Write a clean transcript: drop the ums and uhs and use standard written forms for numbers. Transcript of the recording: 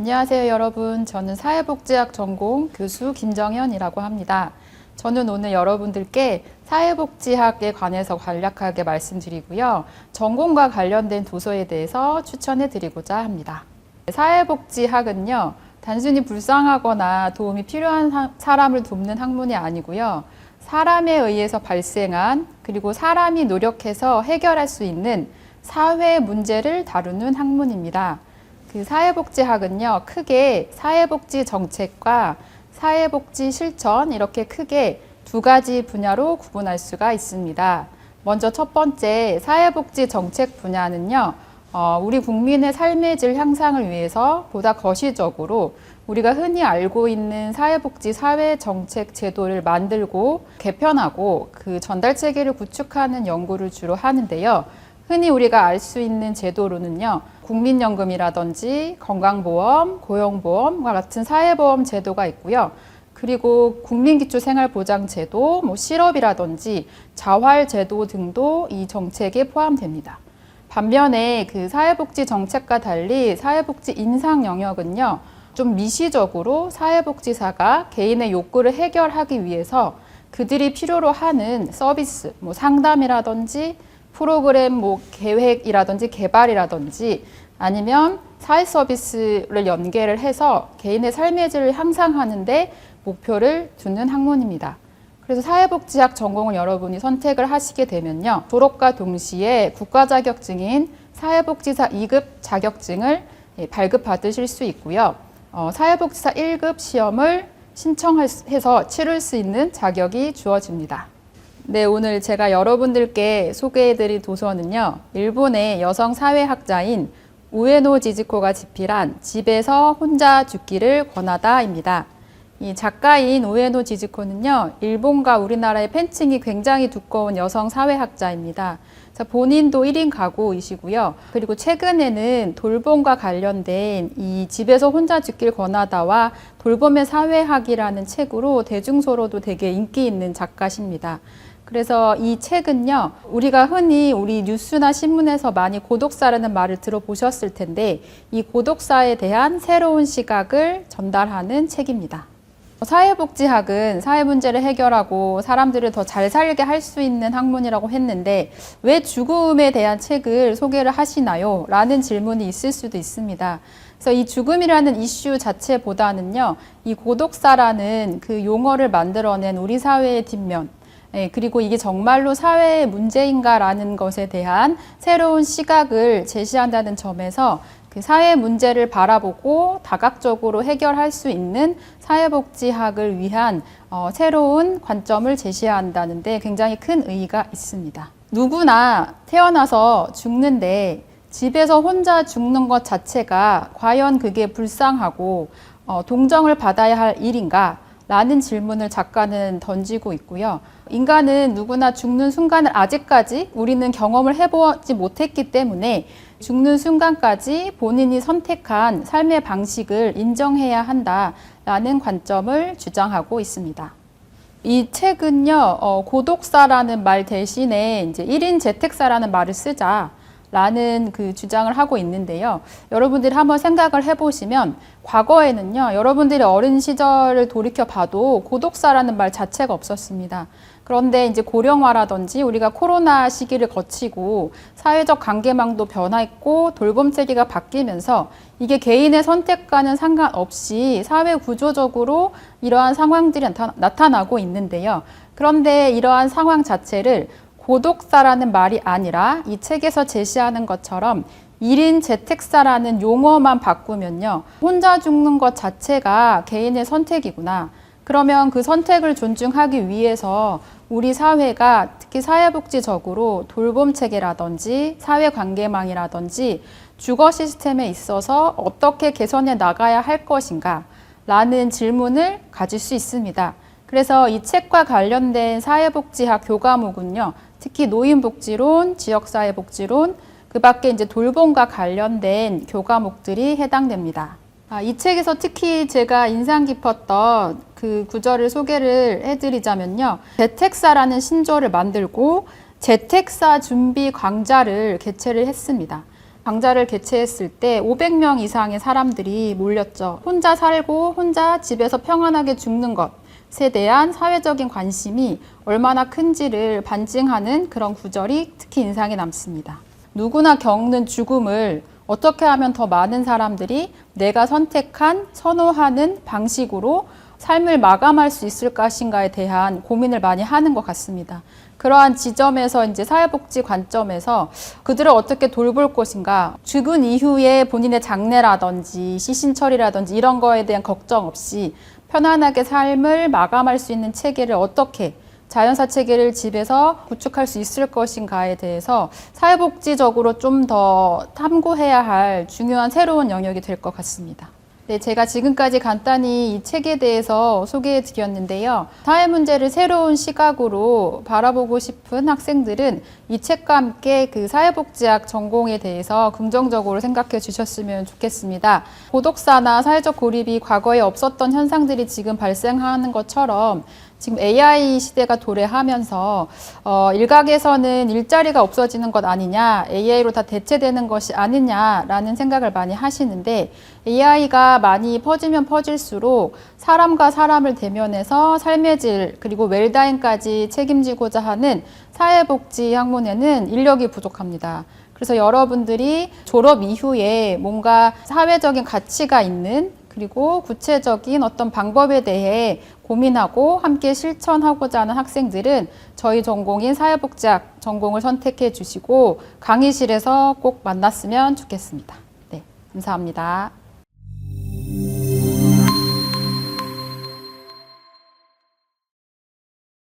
안녕하세요 여러분. 저는 사회복지학 전공 교수 김정현이라고 합니다. 저는 오늘 여러분들께 사회복지학에 관해서 간략하게 말씀드리고요. 전공과 관련된 도서에 대해서 추천해 드리고자 합니다. 사회복지학은요, 단순히 불쌍하거나 도움이 필요한 사람을 돕는 학문이 아니고요. 사람에 의해서 발생한 그리고 사람이 노력해서 해결할 수 있는 사회 문제를 다루는 학문입니다. 그 사회복지학은요, 크게 사회복지 정책과 사회복지 실천 이렇게 크게 두 가지 분야로 구분할 수가 있습니다. 먼저 첫 번째 사회복지 정책 분야는요, 우리 국민의 삶의 질 향상을 위해서 보다 거시적으로 우리가 흔히 알고 있는 사회복지 사회정책 제도를 만들고 개편하고 그 전달 체계를 구축하는 연구를 주로 하는데요. 흔히 우리가 알 수 있는 제도로는요, 국민연금이라든지 건강보험, 고용보험과 같은 사회보험 제도가 있고요. 그리고 국민기초생활보장제도, 실업이라든지 자활제도 등도 이 정책에 포함됩니다. 반면에 그 사회복지 정책과 달리 사회복지 인상 영역은요, 좀 미시적으로 사회복지사가 개인의 욕구를 해결하기 위해서 그들이 필요로 하는 서비스, 상담이라든지 프로그램 계획이라든지 개발이라든지 아니면 사회 서비스를 연계를 해서 개인의 삶의 질을 향상하는 데 목표를 두는 학문입니다. 그래서 사회복지학 전공을 여러분이 선택을 하시게 되면요, 졸업과 동시에 국가자격증인 사회복지사 2급 자격증을 발급받으실 수 있고요. 사회복지사 1급 시험을 신청해서 치를 수 있는 자격이 주어집니다. 네, 오늘 제가 여러분들께 소개해드릴 도서는요, 일본의 여성 사회학자인 우에노 지즈코가 집필한 집에서 혼자 죽기를 권하다입니다. 이 작가인 우에노 지즈코는요, 일본과 우리나라의 팬층이 굉장히 두꺼운 여성 사회학자입니다. 본인도 1인 가구이시고요. 그리고 최근에는 돌봄과 관련된 이 집에서 혼자 죽기를 권하다와 돌봄의 사회학이라는 책으로 대중소로도 되게 인기 있는 작가십니다. 그래서 이 책은요, 우리가 흔히 우리 뉴스나 신문에서 많이 고독사라는 말을 들어보셨을 텐데, 이 고독사에 대한 새로운 시각을 전달하는 책입니다. 사회복지학은 사회 문제를 해결하고 사람들을 더 잘 살게 할 수 있는 학문이라고 했는데, 왜 죽음에 대한 책을 소개를 하시나요? 라는 질문이 있을 수도 있습니다. 그래서 이 죽음이라는 이슈 자체보다는요, 이 고독사라는 그 용어를 만들어낸 우리 사회의 뒷면, 그리고 이게 정말로 사회의 문제인가라는 것에 대한 새로운 시각을 제시한다는 점에서 그 사회 문제를 바라보고 다각적으로 해결할 수 있는 사회복지학을 위한 새로운 관점을 제시한다는데 굉장히 큰 의의가 있습니다. 누구나 태어나서 죽는데 집에서 혼자 죽는 것 자체가 과연 그게 불쌍하고 동정을 받아야 할 일인가? 라는 질문을 작가는 던지고 있고요. 인간은 누구나 죽는 순간을 아직까지 우리는 경험을 해보지 못했기 때문에 죽는 순간까지 본인이 선택한 삶의 방식을 인정해야 한다라는 관점을 주장하고 있습니다. 이 책은요, 고독사라는 말 대신에 이제 1인 재택사라는 말을 쓰자. 라는 그 주장을 하고 있는데요. 여러분들이 한번 생각을 해보시면 과거에는요, 여러분들이 어린 시절을 돌이켜 봐도 고독사라는 말 자체가 없었습니다. 그런데 이제 고령화라든지 우리가 코로나 시기를 거치고 사회적 관계망도 변화했고 돌봄 체계가 바뀌면서 이게 개인의 선택과는 상관없이 사회 구조적으로 이러한 상황들이 나타나고 있는데요. 그런데 이러한 상황 자체를 고독사라는 말이 아니라 이 책에서 제시하는 것처럼 1인 재택사라는 용어만 바꾸면요, 혼자 죽는 것 자체가 개인의 선택이구나. 그러면 그 선택을 존중하기 위해서 우리 사회가 특히 사회복지적으로 돌봄 체계라든지 사회관계망이라든지 주거 시스템에 있어서 어떻게 개선해 나가야 할 것인가 라는 질문을 가질 수 있습니다. 그래서 이 책과 관련된 사회복지학 교과목은요, 특히 노인복지론, 지역사회복지론, 그 밖에 이제 돌봄과 관련된 교과목들이 해당됩니다. 이 책에서 특히 제가 인상 깊었던 그 구절을 소개를 해드리자면요. 재택사라는 신조어를 만들고 재택사 준비 강좌를 개최를 했습니다. 강좌를 개최했을 때 500명 이상의 사람들이 몰렸죠. 혼자 살고 혼자 집에서 평안하게 죽는 것에 대한 사회적인 관심이 얼마나 큰지를 반증하는 그런 구절이 특히 인상에 남습니다. 누구나 겪는 죽음을 어떻게 하면 더 많은 사람들이 내가 선택한, 선호하는 방식으로 삶을 마감할 수 있을 것인가에 대한 고민을 많이 하는 것 같습니다. 그러한 지점에서 이제 사회복지 관점에서 그들을 어떻게 돌볼 것인가, 죽은 이후에 본인의 장례라든지 시신 처리라든지 이런 거에 대한 걱정 없이 편안하게 삶을 마감할 수 있는 체계를 어떻게 자연사 체계를 집에서 구축할 수 있을 것인가에 대해서 사회복지적으로 좀 더 탐구해야 할 중요한 새로운 영역이 될 것 같습니다. 네, 제가 지금까지 간단히 이 책에 대해서 소개해 드렸는데요. 사회 문제를 새로운 시각으로 바라보고 싶은 학생들은 이 책과 함께 그 사회복지학 전공에 대해서 긍정적으로 생각해 주셨으면 좋겠습니다. 고독사나 사회적 고립이 과거에 없었던 현상들이 지금 발생하는 것처럼 지금 AI 시대가 도래하면서 일각에서는 일자리가 없어지는 것 아니냐, AI로 다 대체되는 것이 아니냐라는 생각을 많이 하시는데 AI가 많이 퍼지면 퍼질수록 사람과 사람을 대면해서 삶의 질 그리고 웰다잉까지 책임지고자 하는 사회복지 학문에는 인력이 부족합니다. 그래서 여러분들이 졸업 이후에 뭔가 사회적인 가치가 있는 그리고 구체적인 어떤 방법에 대해 고민하고 함께 실천하고자 하는 학생들은 저희 전공인 사회복지학 전공을 선택해 주시고 강의실에서 꼭 만났으면 좋겠습니다. 네, 감사합니다.